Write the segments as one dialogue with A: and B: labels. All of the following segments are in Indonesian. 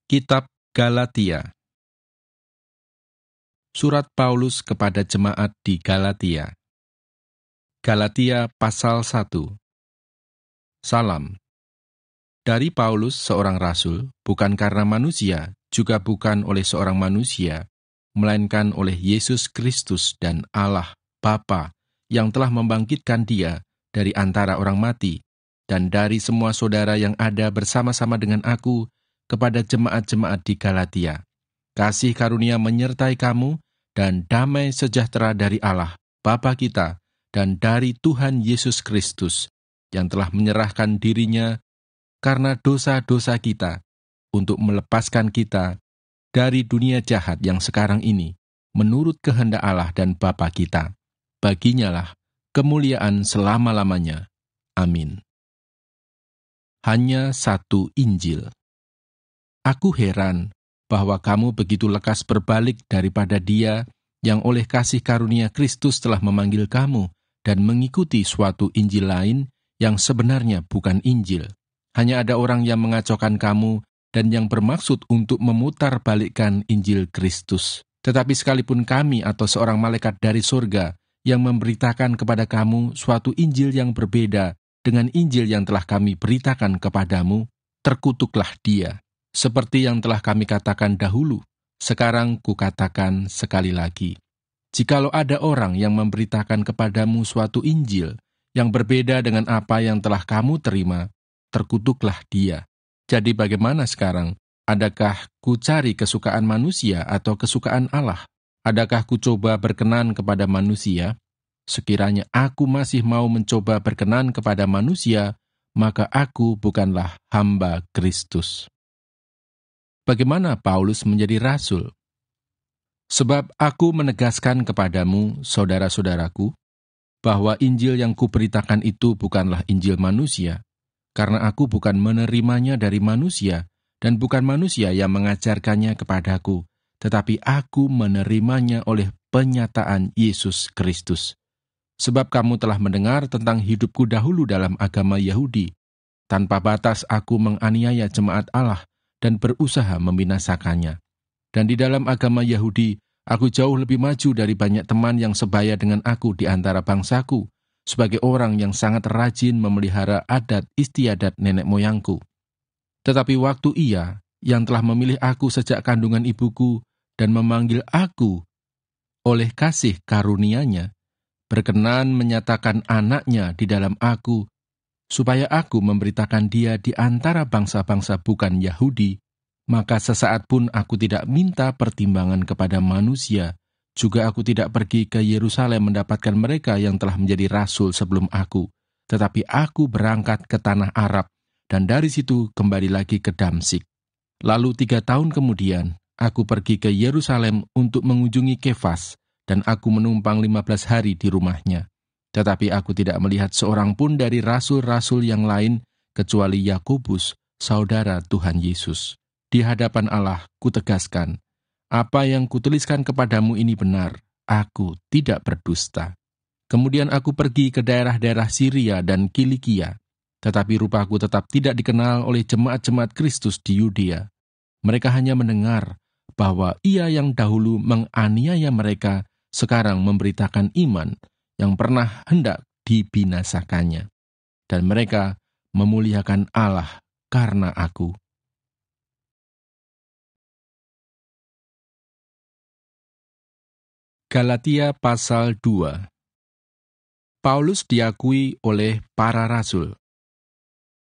A: Kitab Galatia. Surat Paulus kepada jemaat di Galatia. Galatia pasal 1. Salam. Dari Paulus, seorang rasul, bukan karena manusia, juga bukan oleh seorang manusia, melainkan oleh Yesus Kristus dan Allah Bapa yang telah membangkitkan Dia dari antara orang mati, dan dari semua saudara yang ada bersama-sama dengan aku, kepada jemaat-jemaat di Galatia. Kasih karunia menyertai kamu, dan damai sejahtera dari Allah, Bapa kita, dan dari Tuhan Yesus Kristus, yang telah menyerahkan dirinya karena dosa-dosa kita, untuk melepaskan kita dari dunia jahat yang sekarang ini, menurut kehendak Allah dan Bapa kita. Baginyalah kemuliaan selama-lamanya. Amin. Hanya satu Injil. Aku heran bahwa kamu begitu lekas berbalik daripada Dia yang oleh kasih karunia Kristus telah memanggil kamu dan mengikuti suatu Injil lain yang sebenarnya bukan Injil. Hanya ada orang yang mengacaukan kamu dan yang bermaksud untuk memutarbalikkan Injil Kristus. Tetapi sekalipun kami atau seorang malaikat dari surga yang memberitakan kepada kamu suatu Injil yang berbeda dengan Injil yang telah kami beritakan kepadamu, terkutuklah dia. Seperti yang telah kami katakan dahulu, sekarang kukatakan sekali lagi. Jikalau ada orang yang memberitakan kepadamu suatu Injil yang berbeda dengan apa yang telah kamu terima, terkutuklah dia. Jadi bagaimana sekarang? Adakah ku cari kesukaan manusia atau kesukaan Allah? Adakah ku coba berkenan kepada manusia? Sekiranya aku masih mau mencoba berkenan kepada manusia, maka aku bukanlah hamba Kristus. Bagaimana Paulus menjadi rasul? Sebab aku menegaskan kepadamu, saudara-saudaraku, bahwa Injil yang kuberitakan itu bukanlah Injil manusia, karena aku bukan menerimanya dari manusia, dan bukan manusia yang mengajarkannya kepadaku, tetapi aku menerimanya oleh penyataan Yesus Kristus. Sebab kamu telah mendengar tentang hidupku dahulu dalam agama Yahudi. Tanpa batas aku menganiaya jemaat Allah, dan berusaha membinasakannya. Dan di dalam agama Yahudi, aku jauh lebih maju dari banyak teman yang sebaya dengan aku di antara bangsaku, sebagai orang yang sangat rajin memelihara adat istiadat nenek moyangku. Tetapi waktu Ia, yang telah memilih aku sejak kandungan ibuku, dan memanggil aku oleh kasih karunia-Nya, berkenan menyatakan anaknya di dalam aku, supaya aku memberitakan Dia di antara bangsa-bangsa bukan Yahudi, maka sesaat pun aku tidak minta pertimbangan kepada manusia, juga aku tidak pergi ke Yerusalem mendapatkan mereka yang telah menjadi rasul sebelum aku, tetapi aku berangkat ke tanah Arab, dan dari situ kembali lagi ke Damsyik. Lalu 3 tahun kemudian, aku pergi ke Yerusalem untuk mengunjungi Kefas, dan aku menumpang 15 hari di rumahnya. Tetapi aku tidak melihat seorang pun dari rasul-rasul yang lain, kecuali Yakobus, saudara Tuhan Yesus. Di hadapan Allah, kutegaskan, apa yang kutuliskan kepadamu ini benar, aku tidak berdusta. Kemudian aku pergi ke daerah-daerah Syria dan Kilikia, tetapi rupaku tetap tidak dikenal oleh jemaat-jemaat Kristus di Yudea. Mereka hanya mendengar bahwa Ia yang dahulu menganiaya mereka, sekarang memberitakan iman yang pernah hendak dibinasakannya. Dan mereka memuliakan Allah karena aku. Galatia pasal 2. Paulus diakui oleh para rasul.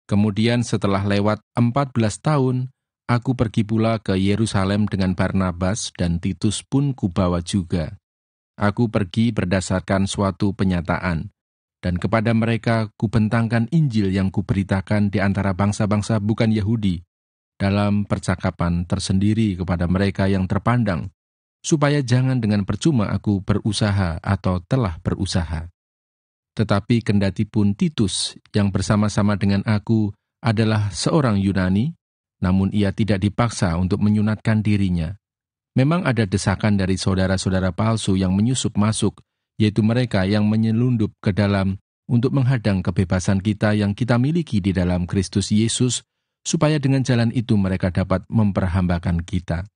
A: Kemudian setelah lewat 14 tahun, aku pergi pula ke Yerusalem dengan Barnabas dan Titus pun kubawa juga. Aku pergi berdasarkan suatu penyataan, dan kepada mereka kubentangkan Injil yang kuberitakan di antara bangsa-bangsa bukan Yahudi, dalam percakapan tersendiri kepada mereka yang terpandang, supaya jangan dengan percuma aku berusaha atau telah berusaha. Tetapi kendati pun Titus yang bersama-sama dengan aku adalah seorang Yunani, namun ia tidak dipaksa untuk menyunatkan dirinya. Memang ada desakan dari saudara-saudara palsu yang menyusup masuk, yaitu mereka yang menyelundup ke dalam untuk menghadang kebebasan kita yang kita miliki di dalam Kristus Yesus, supaya dengan jalan itu mereka dapat memperhambakan kita.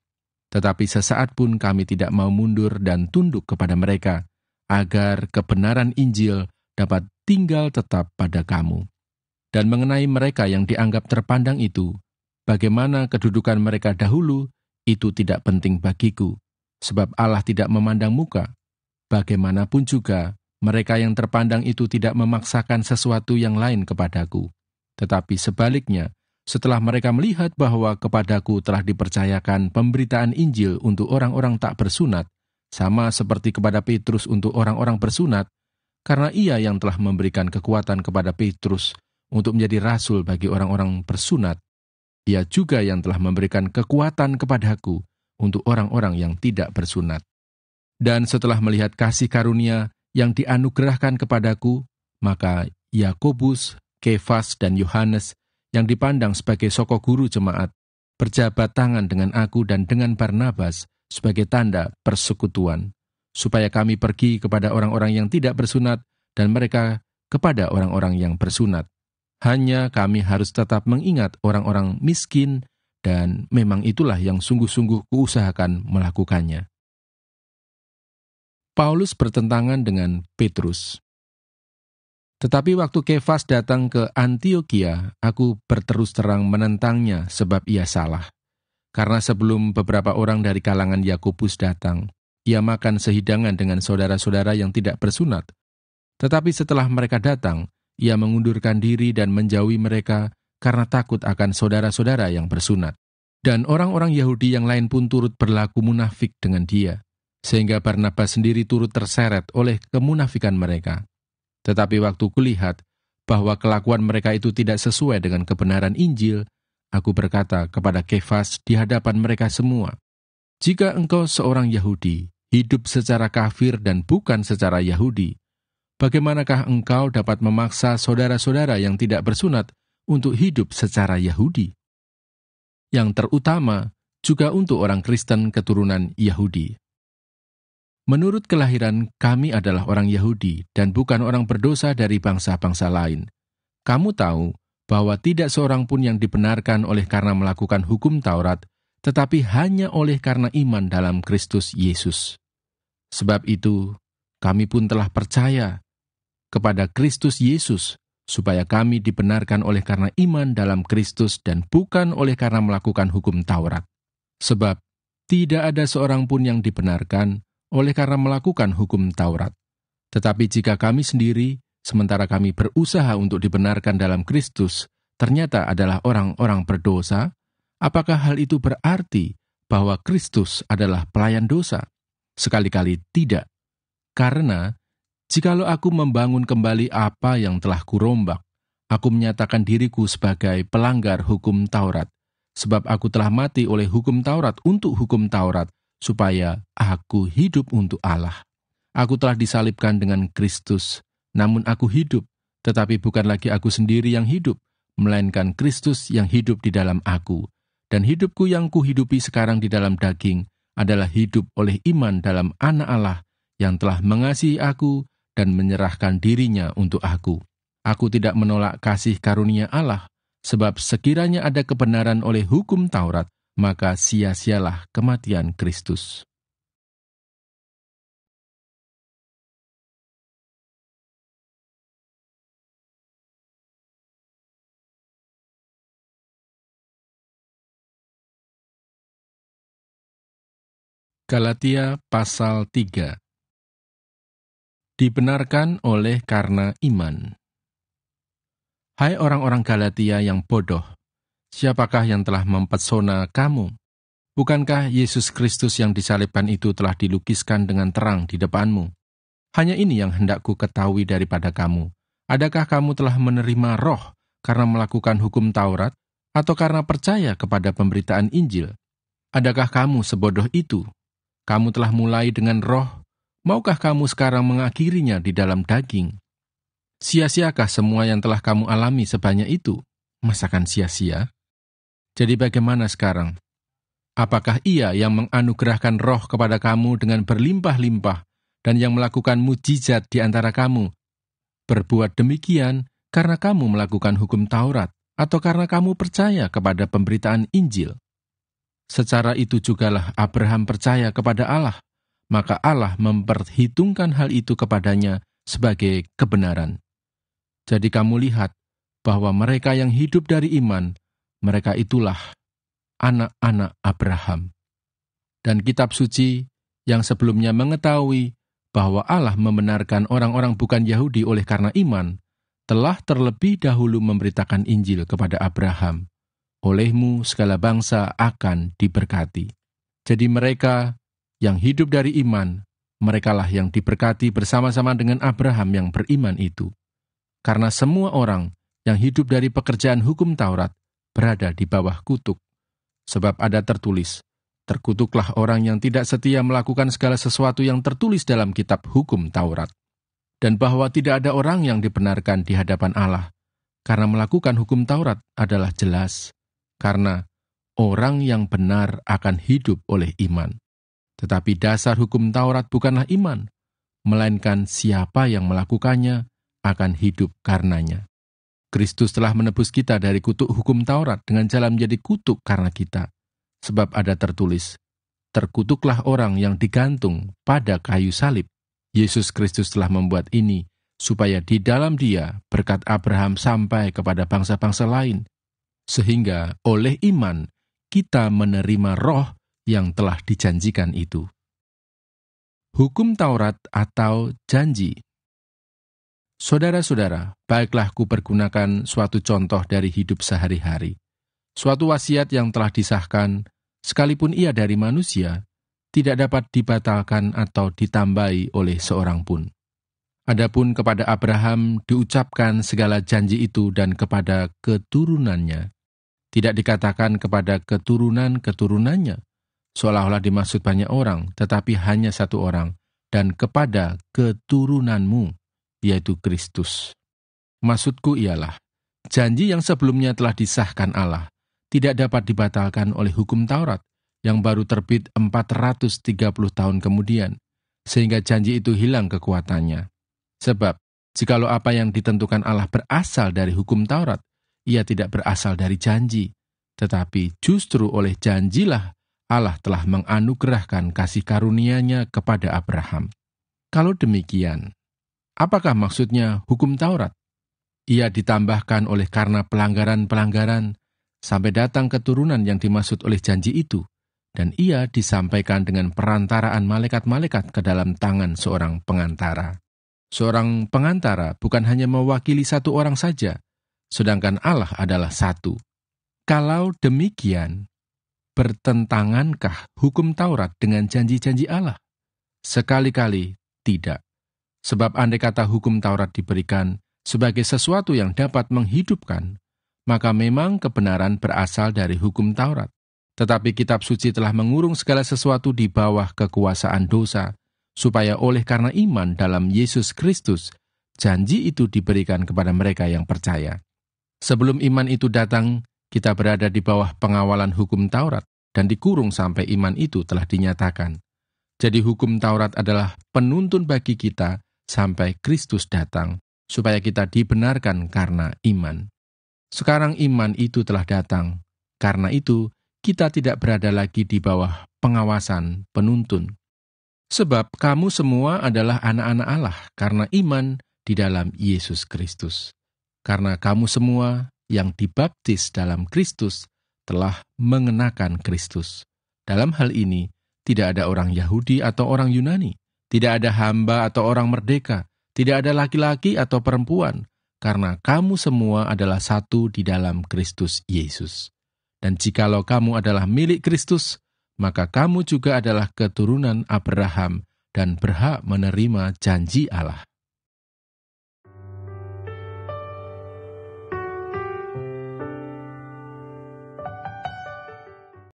A: Tetapi sesaat pun kami tidak mau mundur dan tunduk kepada mereka, agar kebenaran Injil dapat tinggal tetap pada kamu. Dan mengenai mereka yang dianggap terpandang itu, bagaimana kedudukan mereka dahulu, itu tidak penting bagiku, sebab Allah tidak memandang muka. Bagaimanapun juga, mereka yang terpandang itu tidak memaksakan sesuatu yang lain kepadaku. Tetapi sebaliknya, setelah mereka melihat bahwa kepadaku telah dipercayakan pemberitaan Injil untuk orang-orang tak bersunat, sama seperti kepada Petrus untuk orang-orang bersunat, karena ia yang telah memberikan kekuatan kepada Petrus untuk menjadi rasul bagi orang-orang bersunat, ia juga yang telah memberikan kekuatan kepadaku untuk orang-orang yang tidak bersunat. Dan setelah melihat kasih karunia yang dianugerahkan kepadaku, maka Yakobus, Kefas, dan Yohanes yang dipandang sebagai soko guru jemaat, berjabat tangan dengan aku dan dengan Barnabas sebagai tanda persekutuan, supaya kami pergi kepada orang-orang yang tidak bersunat dan mereka kepada orang-orang yang bersunat. Hanya kami harus tetap mengingat orang-orang miskin, dan memang itulah yang sungguh-sungguh kuusahakan melakukannya. Paulus bertentangan dengan Petrus. Tetapi waktu Kefas datang ke Antiokhia, aku berterus terang menentangnya sebab ia salah. Karena sebelum beberapa orang dari kalangan Yakobus datang, ia makan sehidangan dengan saudara-saudara yang tidak bersunat. Tetapi setelah mereka datang, ia mengundurkan diri dan menjauhi mereka karena takut akan saudara-saudara yang bersunat. Dan orang-orang Yahudi yang lain pun turut berlaku munafik dengan dia, sehingga Barnabas sendiri turut terseret oleh kemunafikan mereka. Tetapi waktu kulihat bahwa kelakuan mereka itu tidak sesuai dengan kebenaran Injil, aku berkata kepada Kefas di hadapan mereka semua, "Jika engkau seorang Yahudi, hidup secara kafir dan bukan secara Yahudi, bagaimanakah engkau dapat memaksa saudara-saudara yang tidak bersunat untuk hidup secara Yahudi? Yang terutama juga untuk orang Kristen keturunan Yahudi. Menurut kelahiran, kami adalah orang Yahudi dan bukan orang berdosa dari bangsa-bangsa lain. Kamu tahu bahwa tidak seorang pun yang dibenarkan oleh karena melakukan hukum Taurat, tetapi hanya oleh karena iman dalam Kristus Yesus. Sebab itu, kami pun telah percaya kepada Kristus Yesus, supaya kami dibenarkan oleh karena iman dalam Kristus dan bukan oleh karena melakukan hukum Taurat. Sebab tidak ada seorang pun yang dibenarkan oleh karena melakukan hukum Taurat. Tetapi jika kami sendiri, sementara kami berusaha untuk dibenarkan dalam Kristus, ternyata adalah orang-orang berdosa, apakah hal itu berarti bahwa Kristus adalah pelayan dosa? Sekali-kali tidak. Karena jikalau aku membangun kembali apa yang telah kurombak, aku menyatakan diriku sebagai pelanggar hukum Taurat, sebab aku telah mati oleh hukum Taurat untuk hukum Taurat, supaya aku hidup untuk Allah. Aku telah disalibkan dengan Kristus, namun aku hidup, tetapi bukan lagi aku sendiri yang hidup, melainkan Kristus yang hidup di dalam aku. Dan hidupku yang kuhidupi sekarang di dalam daging adalah hidup oleh iman dalam Anak Allah yang telah mengasihi aku dan menyerahkan dirinya untuk aku. Aku tidak menolak kasih karunia Allah, sebab sekiranya ada kebenaran oleh hukum Taurat, maka sia-sialah kematian Kristus. Galatia pasal 3. Dibenarkan oleh karena iman. Hai orang-orang Galatia yang bodoh, siapakah yang telah mempesona kamu? Bukankah Yesus Kristus yang disalibkan itu telah dilukiskan dengan terang di depanmu? Hanya ini yang hendak ku ketahui daripada kamu. Adakah kamu telah menerima Roh karena melakukan hukum Taurat, atau karena percaya kepada pemberitaan Injil? Adakah kamu sebodoh itu? Kamu telah mulai dengan Roh, maukah kamu sekarang mengakhirinya di dalam daging? Sia-siakah semua yang telah kamu alami sebanyak itu? Masakan sia-sia? Jadi bagaimana sekarang? Apakah Ia yang menganugerahkan Roh kepada kamu dengan berlimpah-limpah dan yang melakukan mujizat di antara kamu berbuat demikian karena kamu melakukan hukum Taurat Atau karena kamu percaya kepada pemberitaan Injil? Secara itu jugalah Abraham percaya kepada Allah, maka Allah memperhitungkan hal itu kepadanya sebagai kebenaran. Jadi kamu lihat bahwa mereka yang hidup dari iman, mereka itulah anak-anak Abraham. Dan kitab suci yang sebelumnya mengetahui bahwa Allah membenarkan orang-orang bukan Yahudi oleh karena iman, telah terlebih dahulu memberitakan Injil kepada Abraham. Olehmu segala bangsa akan diberkati. Jadi mereka yang hidup dari iman, merekalah yang diberkati bersama-sama dengan Abraham yang beriman itu. Karena semua orang yang hidup dari pekerjaan hukum Taurat berada di bawah kutuk. Sebab ada tertulis, terkutuklah orang yang tidak setia melakukan segala sesuatu yang tertulis dalam kitab hukum Taurat. Dan bahwa tidak ada orang yang dibenarkan di hadapan Allah, karena melakukan hukum Taurat adalah jelas. Karena orang yang benar akan hidup oleh iman. Tetapi dasar hukum Taurat bukanlah iman, melainkan siapa yang melakukannya akan hidup karenanya. Kristus telah menebus kita dari kutuk hukum Taurat dengan jalan menjadi kutuk karena kita. Sebab ada tertulis, terkutuklah orang yang digantung pada kayu salib. Yesus Kristus telah membuat ini, supaya di dalam Dia berkat Abraham sampai kepada bangsa-bangsa lain. Sehingga oleh iman kita menerima roh yang telah dijanjikan itu. Hukum Taurat atau janji. Saudara-saudara, baiklah kupergunakan suatu contoh dari hidup sehari-hari. Suatu wasiat yang telah disahkan, sekalipun ia dari manusia, tidak dapat dibatalkan atau ditambahi oleh seorang pun. Adapun kepada Abraham diucapkan segala janji itu dan kepada keturunannya. Tidak dikatakan kepada keturunan-keturunannya, seolah-olah dimaksud banyak orang, tetapi hanya satu orang, dan kepada keturunanmu, yaitu Kristus. Maksudku ialah, janji yang sebelumnya telah disahkan Allah, tidak dapat dibatalkan oleh hukum Taurat, yang baru terbit 430 tahun kemudian, sehingga janji itu hilang kekuatannya. Sebab, jikalau apa yang ditentukan Allah berasal dari hukum Taurat, ia tidak berasal dari janji, tetapi justru oleh janjilah Allah telah menganugerahkan kasih karunia-Nya kepada Abraham. Kalau demikian, apakah maksudnya hukum Taurat? Ia ditambahkan oleh karena pelanggaran-pelanggaran sampai datang keturunan yang dimaksud oleh janji itu, dan ia disampaikan dengan perantaraan malaikat-malaikat ke dalam tangan seorang pengantara. Seorang pengantara bukan hanya mewakili satu orang saja, sedangkan Allah adalah satu. Kalau demikian, bertentangankah hukum Taurat dengan janji-janji Allah? Sekali-kali tidak. Sebab andai kata hukum Taurat diberikan sebagai sesuatu yang dapat menghidupkan, maka memang kebenaran berasal dari hukum Taurat. Tetapi kitab suci telah mengurung segala sesuatu di bawah kekuasaan dosa, supaya oleh karena iman dalam Yesus Kristus, janji itu diberikan kepada mereka yang percaya. Sebelum iman itu datang, kita berada di bawah pengawalan hukum Taurat dan dikurung sampai iman itu telah dinyatakan. Jadi hukum Taurat adalah penuntun bagi kita sampai Kristus datang, supaya kita dibenarkan karena iman. Sekarang iman itu telah datang, karena itu kita tidak berada lagi di bawah pengawasan penuntun. Sebab kamu semua adalah anak-anak Allah karena iman di dalam Yesus Kristus. Karena kamu semua yang dibaptis dalam Kristus telah mengenakan Kristus. Dalam hal ini, tidak ada orang Yahudi atau orang Yunani, tidak ada hamba atau orang merdeka, tidak ada laki-laki atau perempuan, karena kamu semua adalah satu di dalam Kristus Yesus. Dan jikalau kamu adalah milik Kristus, maka kamu juga adalah keturunan Abraham dan berhak menerima janji Allah.